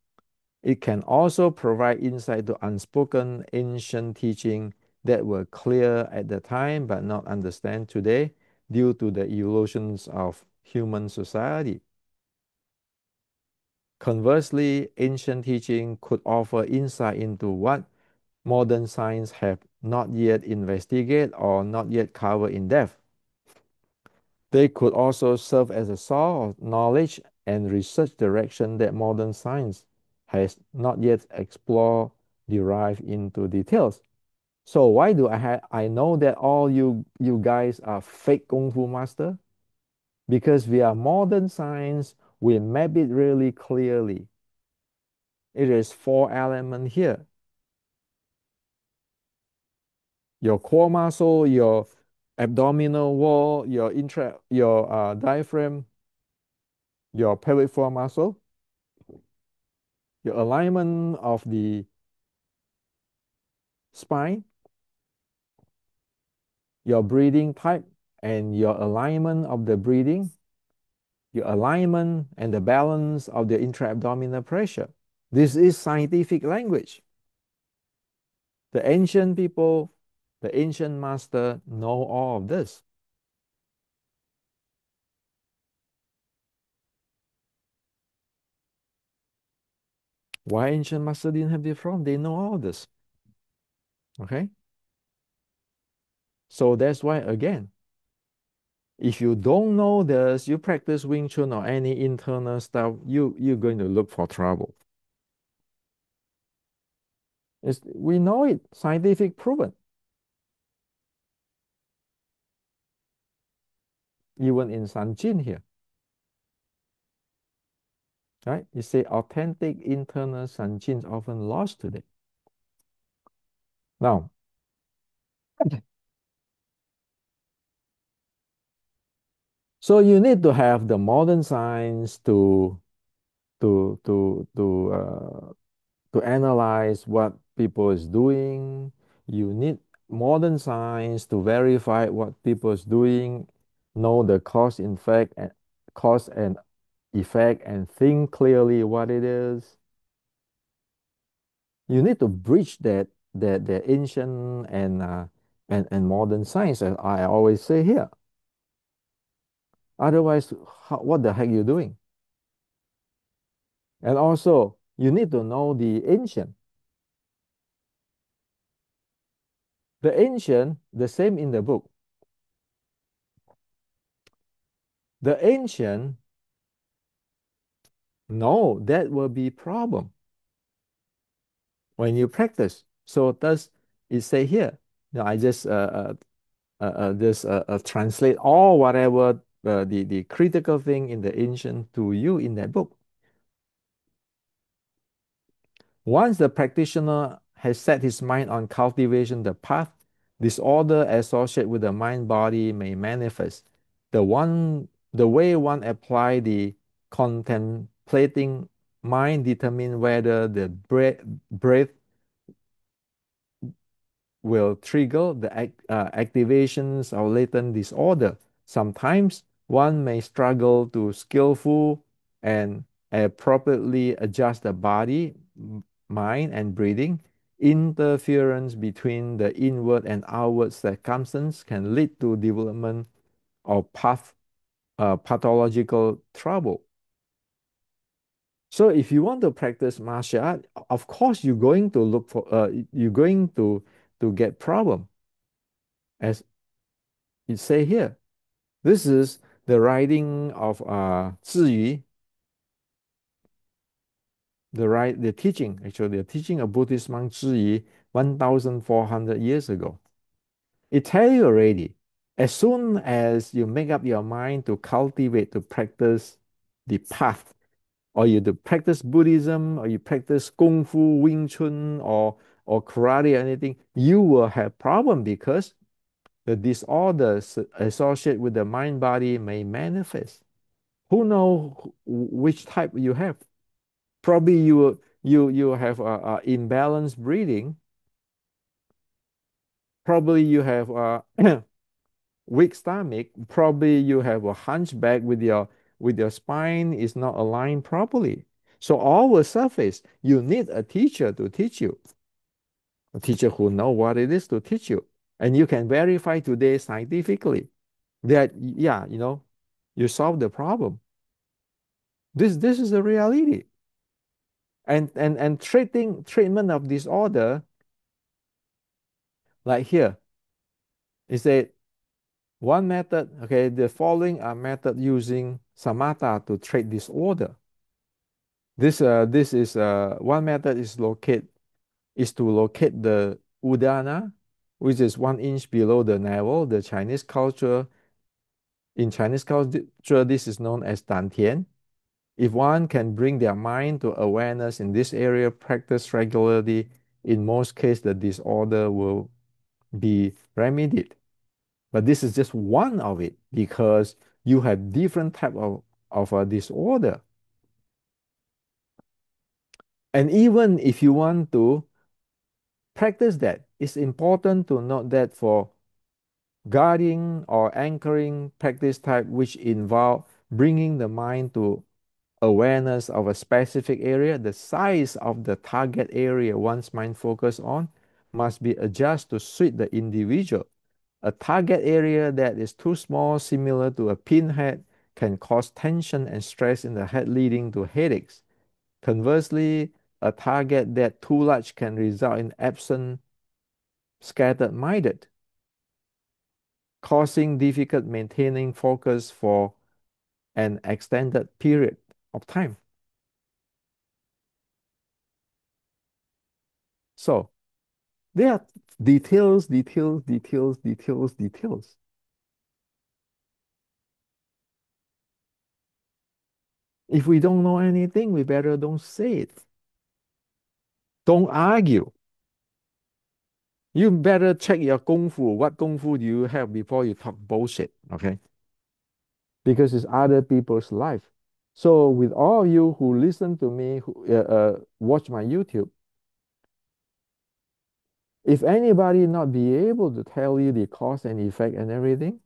It can also provide insight to unspoken ancient teaching that were clear at the time but not understand today due to the evolutions of human society. Conversely, ancient teaching could offer insight into what modern science have not yet investigated or not yet covered in depth. They could also serve as a source of knowledge and research direction that modern science has not yet explored, derived into details. So why do I know that all you guys are fake Kung Fu master? Because we are modern science We map it really clearly. It is four elements here. Your core muscle, your abdominal wall, your diaphragm, your pelvic floor muscle, your alignment of the spine, your breathing type, and your alignment of the breathing, your alignment and the balance of the intra-abdominal pressure. This is scientific language. The ancient people, the ancient master know all of this. Why ancient master didn't have this problem? They know all this. Okay? So that's why, again, if you don't know this, you practice Wing Chun or any internal stuff, you're going to look for trouble. We know it, scientific proven. Even in Sanjin here, right? You say authentic internal Sanjin often lost today. Now, so you need to have the modern science to to to uh, to analyze what people is doing. You need modern science to verify what people is doing, know the cause and effect, and think clearly what it is. You need to bridge that ancient and modern science, as I always say here. Otherwise, what the heck you doing? And also, you need to know the ancient. The ancient, the same in the book. The ancient, no, that will be problem when you practice. So does it say here? Now I just translate all whatever the critical thing in the ancient to you in that book. Once the practitioner has set his mind on cultivation, the path, disorder associated with the mind body may manifest. The way one apply the contemplating mind determine whether the breath will trigger the activations of latent disorder. Sometimes one may struggle to skillful and appropriately adjust the body, mind, and breathing. Interference between the inward and outward circumstance can lead to development of pathological trouble. So if you want to practice martial art, of course you're going to look for you're going to get problem, as it say here. This is the writing of Zhiyu, the teaching, actually the teaching of Buddhist monk Zhiyu 1,400 years ago. It tell you already, as soon as you make up your mind to cultivate, to practice the path, or you to practice Buddhism, or you practice Kung Fu, Wing Chun, or karate, or anything, you will have problem because the disorders associated with the mind body may manifest. Who know which type you have? Probably you have a imbalanced breathing. Probably you have a weak stomach. Probably you have a hunchback with your spine is not aligned properly. So all will surface. You need a teacher to teach you, a teacher who know what it is to teach you, and you can verify today scientifically that yeah, you solve the problem. This is the reality. And treatment of disorder, like here, is that one method, okay, the following are method using samatha to treat disorder. This is one method is to locate the udana, which is 1 inch below the navel. In Chinese culture, this is known as dantian. If one can bring their mind to awareness in this area, practice regularly, in most cases, the disorder will be remedied. But this is just one of it because you have different type of a disorder. And even if you want to practice that, it's important to note that for guarding or anchoring practice type which involve bringing the mind to awareness of a specific area, the size of the target area one's mind focus on must be adjusted to suit the individual. A target area that is too small, similar to a pinhead, can cause tension and stress in the head, leading to headaches. Conversely, a target that too large can result in absent, scattered minded, causing difficult maintaining focus for an extended period of time. So there are details, details, details, details, details. If we don't know anything, we better don't say it. Don't argue. You better check your kung fu. What kung fu do you have before you talk bullshit? Okay. Because it's other people's life. So with all you who listen to me, who watch my YouTube, if anybody not be able to tell you the cause and effect and everything,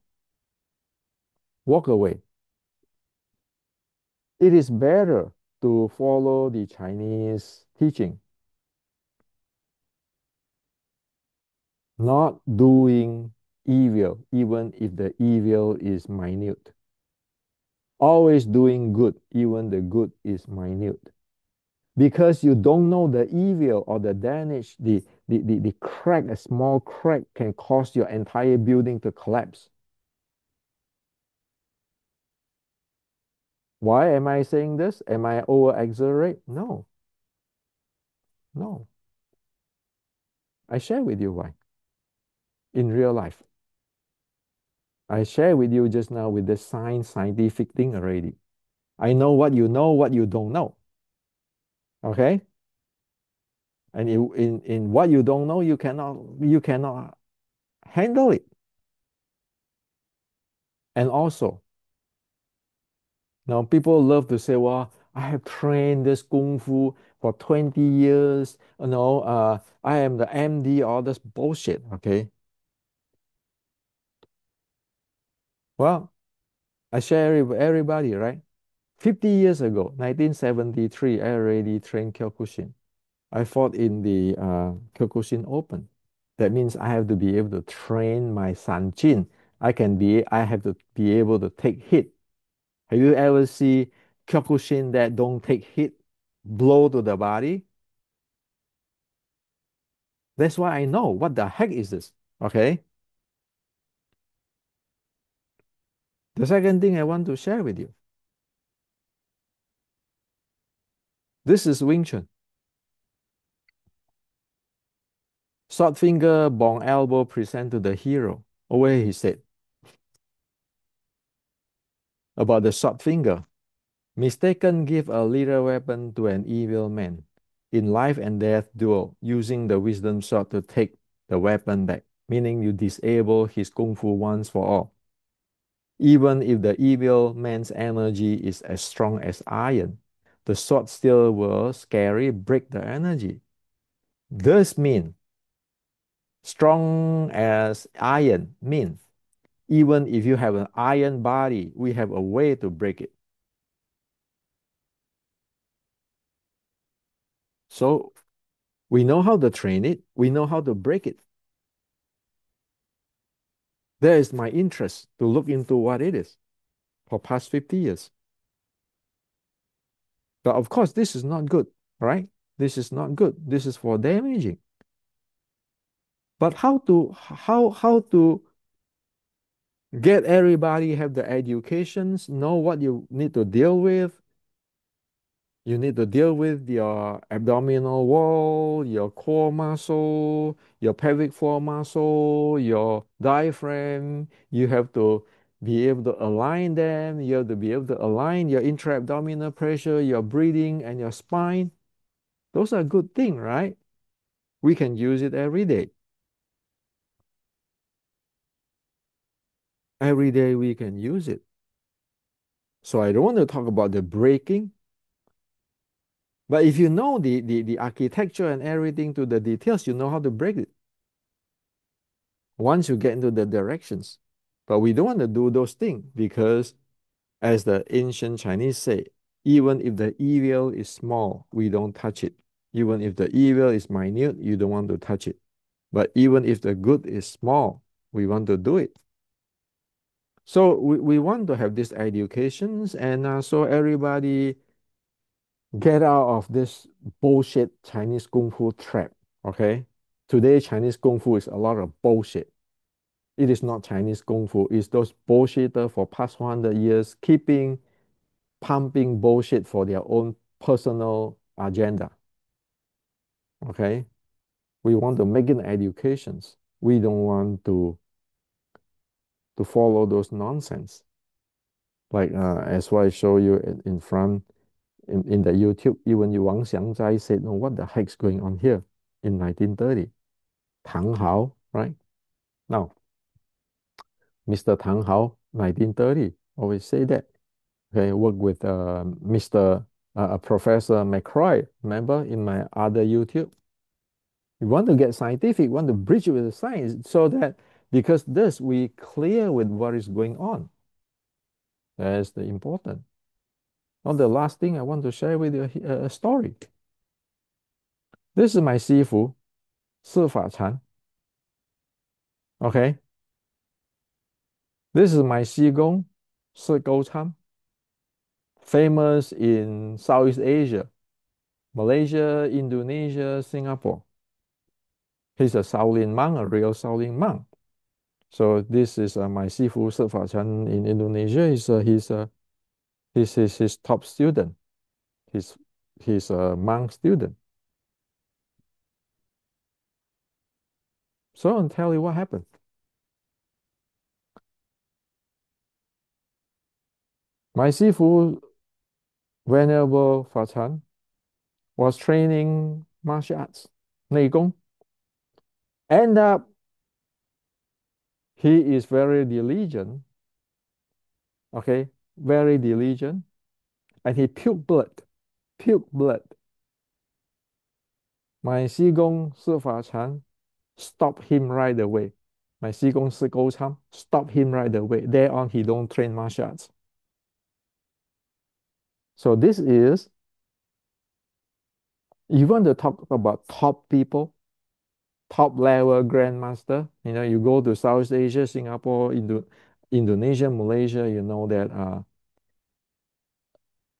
walk away. It is better to follow the Chinese teaching, not doing evil, even if the evil is minute. Always doing good, even the good is minute. Because you don't know the evil or the damage, the crack, a small crack can cause your entire building to collapse. Why am I saying this? Am I over exaggerate? No, no. I share with you why in real life. I share with you just now with the scientific thing already. I know, what you don't know. Okay? And in what you don't know, you cannot handle it. And also, now people love to say, well, I have trained this kung fu for 20 years. I am the MD, all this bullshit. Okay. Well, I share it with everybody, right? 50 years ago, 1973, I already trained Kyokushin. I fought in the Kyokushin Open. That means I have to be able to train my Sanjin. I have to be able to take hit. Have you ever see Kyokushin that don't take hit, blow to the body? That's why I know what the heck is this. Okay. The second thing I want to share with you. This is Wing Chun. Short finger, bong elbow present to the hero. Over he said about the short finger. Mistaken give a lethal weapon to an evil man in life and death duel, using the wisdom sword to take the weapon back, meaning you disable his kung fu once for all. Even if the evil man's energy is as strong as iron, the sword still will scary break the energy. This mean strong as iron mean even if you have an iron body, we have a way to break it. So we know how to train it, we know how to break it. There is my interest to look into what it is for past 50 years. But of course, this is not good, right? This is not good. This is for damaging. But how to get everybody have the educations, know what you need to deal with. You need to deal with your abdominal wall, your core muscle, your pelvic floor muscle, your diaphragm. You have to be able to align them. You have to be able to align your intra-abdominal pressure, your breathing, and your spine. Those are good things, right? We can use it every day. Every day we can use it. So I don't want to talk about the breaking, but if you know the architecture and everything to the details, you know how to break it once you get into the directions. But we don't want to do those things because, as the ancient Chinese say, even if the evil is small, we don't touch it. Even if the evil is minute, you don't want to touch it. But even if the good is small, we want to do it. So we want to have these educations, and so everybody get out of this bullshit Chinese Kung Fu trap, okay? Today, Chinese Kung Fu is a lot of bullshit. It is not Chinese Kung Fu. It's those bullshitter for past 100 years keeping pumping bullshit for their own personal agenda, okay? We want to make it educations. We don't want to follow those nonsense. Like as what I show you in front in the YouTube, even Wang Xiangzai said, "No, what the heck's going on here?" In 1930, Tang Hao, right? Now, Mr. Tang Hao, 1930, always say that. Okay, work with Mr. Professor McCroy. Remember in my other YouTube, we want to get scientific, want to bridge with the science, so that because this we clear with what is going on. That's the important. Now, the last thing I want to share with you a story. This is my Sifu, Sifa Chan. Okay. This is my Xigong, Si Gou Cham, famous in Southeast Asia, Malaysia, Indonesia, Singapore. He's a Shaolin monk, a real Shaolin monk. So this is my Sifu Sifa Chan in Indonesia. He's his top student. He's a monk student. So I'll tell you what happened. My Sifu, Venerable Fa Chan, was training martial arts, Nei Gong. End up, he is very diligent, okay, very diligent, and he puked blood. My Xigong Sifa Chan stopped him right away. My Xigong Si Gou Cham stopped him right away. Thereon, he don't train martial arts. So this is, you want to talk about top people, top level grandmaster. You know, you go to South Asia, Singapore, Indonesia, Malaysia, you know that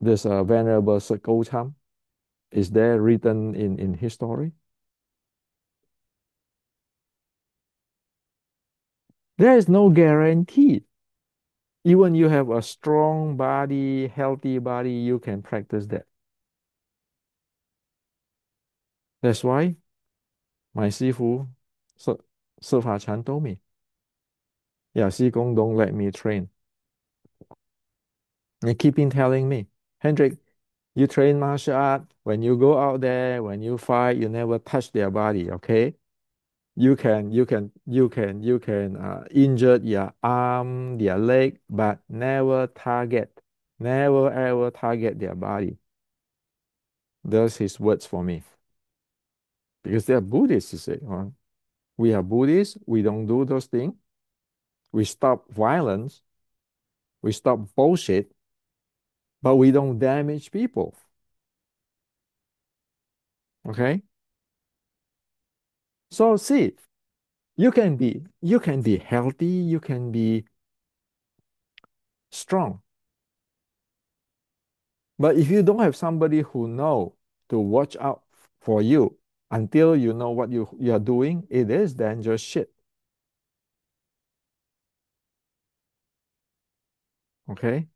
this Venerable Si Gou Cham is there written in history. There is no guarantee. Even you have a strong body, healthy body, you can practice that. That's why my Sifu, Sifa Chan told me, yeah, Xigong don't let me train. And keeping telling me, Hendrik, you train martial art. When you go out there, when you fight, you never touch their body, okay? You can injure their arm, their leg, but never ever target their body. Those his words for me. Because they are Buddhists, you say, huh? We are Buddhists, we don't do those things. We stop violence, we stop bullshit, but we don't damage people. Okay? So see, you can be healthy, you can be strong. But if you don't have somebody who know to watch out for you until you know what you are doing, it is dangerous shit. Okay?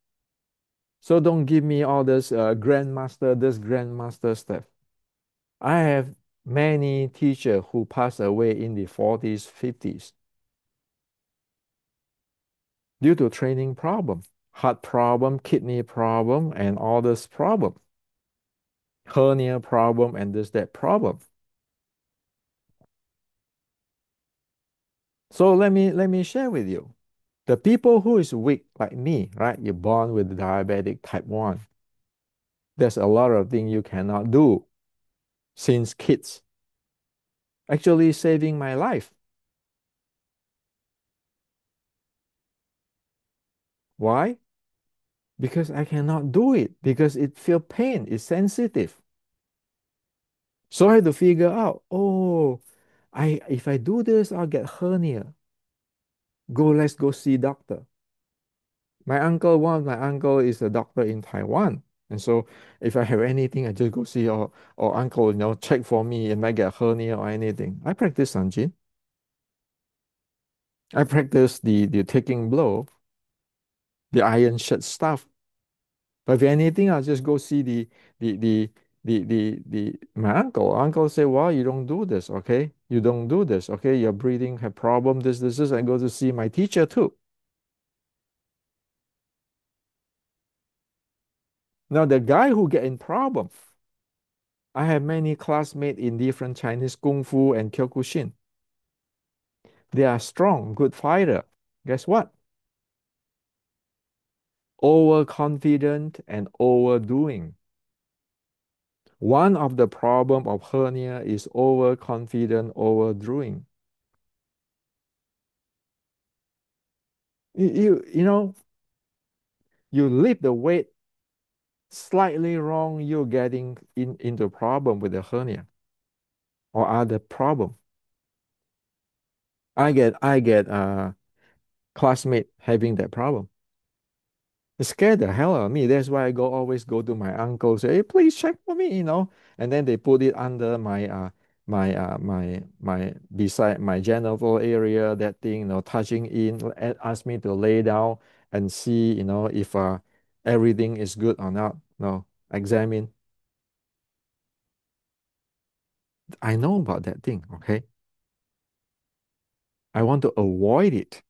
So don't give me all this grandmaster stuff. I have many teachers who passed away in the 40s, 50s. due to training problem, heart problem, kidney problem, and all this problem, hernia problem, and this that problem. So let me share with you. The people who is weak like me, right? You're born with diabetic type 1. There's a lot of things you cannot do since kids. Actually saving my life. Why? Because I cannot do it because it feel pain, it's sensitive. So I had to figure out, oh, I if I do this, I'll get hernia. Let's go see doctor. One of my uncle is a doctor in Taiwan. And so if I have anything, I just go see or uncle, check for me and I get hernia or anything. I practice Sanjin. I practice the taking blow, the iron shirt stuff. But if anything, I'll just go see the the my uncle. Uncle say, well, you don't do this, okay? You don't do this, okay? Your breathing have problem, this. I go to see my teacher too. Now the guy who get in problem, I have many classmates in different Chinese Kung Fu and Kyokushin. They are strong, good fighter. Guess what? Overconfident and overdoing. One of the problem of hernia is overconfident, overdoing. You know, you lift the weight slightly wrong, you're getting into problem with the hernia or other problem. I get classmate having that problem. It scared the hell out of me. That's why I always go to my uncle, say, hey, please check for me. And then they put it under my beside my genital area, that thing, touching in, ask me to lay down and see, if everything is good or not. No, examine. I know about that thing, okay? I want to avoid it.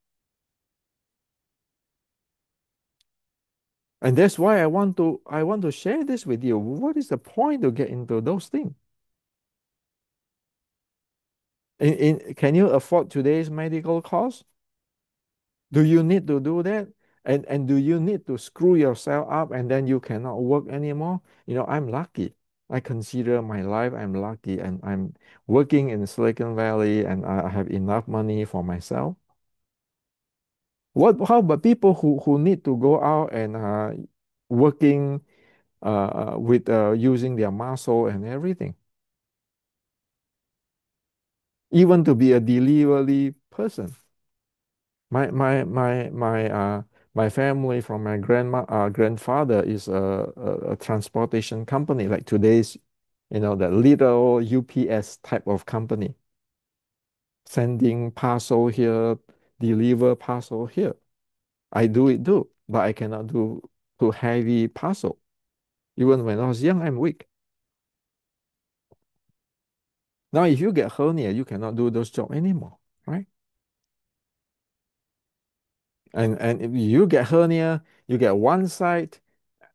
And that's why I want to share this with you. What is the point to get into those things? Can you afford today's medical cost? Do you need to do that? And do you need to screw yourself up and then you cannot work anymore? I'm lucky. I consider my life I'm lucky and I'm working in Silicon Valley and I have enough money for myself. How about people who need to go out and working with using their muscle and everything, even to be a delivery person. My family from my grandfather is a transportation company like today's, the little UPS type of company, sending parcel here, deliver parcel here. I do it too, but I cannot do too heavy parcel. Even when I was young, I'm weak. Now, if you get hernia, you cannot do those jobs anymore, right? And if you get hernia, you get one side,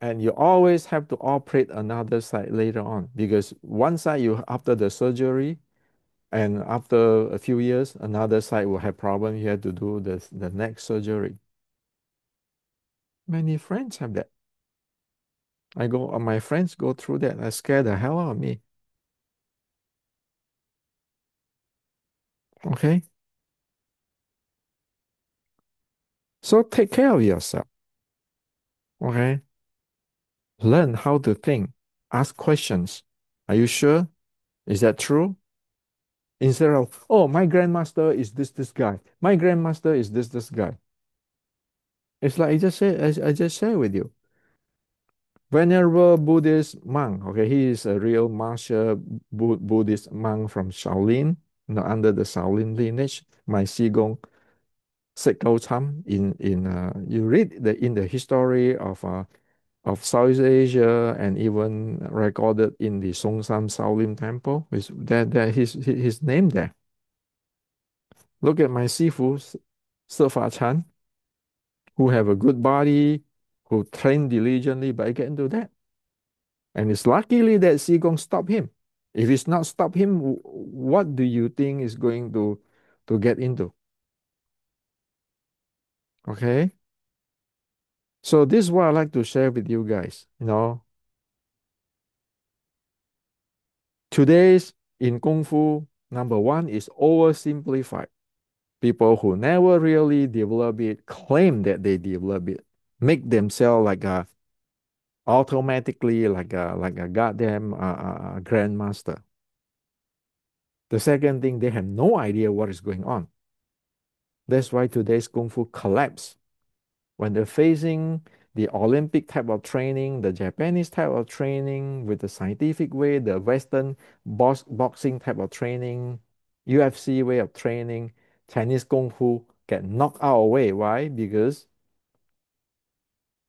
and you always have to operate another side later on because one side you after the surgery, and after a few years, another side will have problem. You have to do the next surgery. Many friends have that. My friends go through that. I scare the hell out of me. Okay, so take care of yourself. Okay. Learn how to think, ask questions. Are you sure? Is that true? Instead of, oh, my grandmaster is this guy. My grandmaster is this guy. It's like I just share with you. Venerable Buddhist monk, okay, he is a real martial Buddhist monk from Shaolin, under the Shaolin lineage. My Sigong Sekao Cham in you read in the history of Southeast Asia and even recorded in the Songsam Shaolin Temple. Is that his name there? Look at my Sifu, Fa Chan. who have a good body, who train diligently, but I get into that. And it's luckily that Qigong stop him. If it's not stop him, what do you think is going to get into? Okay. So this is what I like to share with you guys. Today's in Kung Fu, number one is oversimplified. People who never really develop it claim that they develop it, make themselves like a automatically like a goddamn grandmaster. The second thing, they have no idea what is going on. That's why today's Kung Fu collapse. When they're facing the Olympic type of training, the Japanese type of training with the scientific way, the Western boxing type of training, UFC way of training, Chinese Kung Fu get knocked out away. Why? Because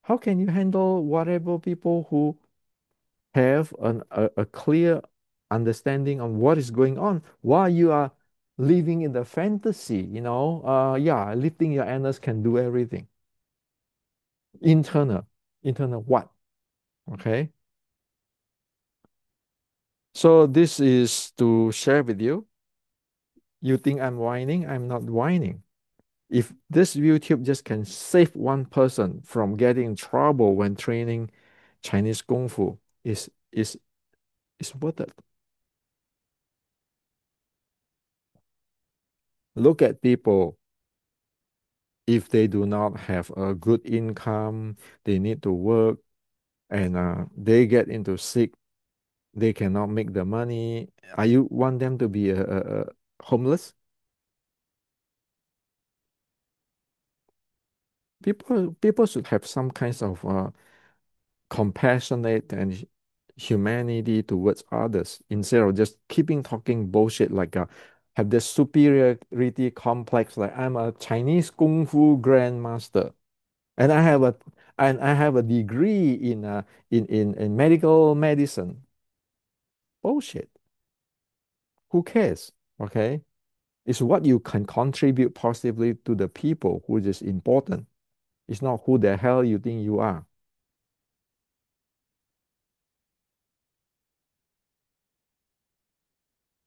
how can you handle whatever people who have a clear understanding on what is going on while you are living in the fantasy, yeah, lifting your anus can do everything. Internal, internal what? Okay. So this is to share with you. You think I'm whining? I'm not whining. If this YouTube just can save one person from getting in trouble when training Chinese Kung Fu, is worth it. Look at people. If they do not have a good income, they need to work, and they get into sick, they cannot make the money. Are you want them to be a homeless? People should have some kinds of compassionate and humanity towards others instead of just keeping talking bullshit like have this superiority complex like I'm a Chinese kung fu grandmaster and I have a degree in medical medicine. Bullshit. Who cares? Okay, it's what you can contribute positively to the people who is important. It's not who the hell you think you are.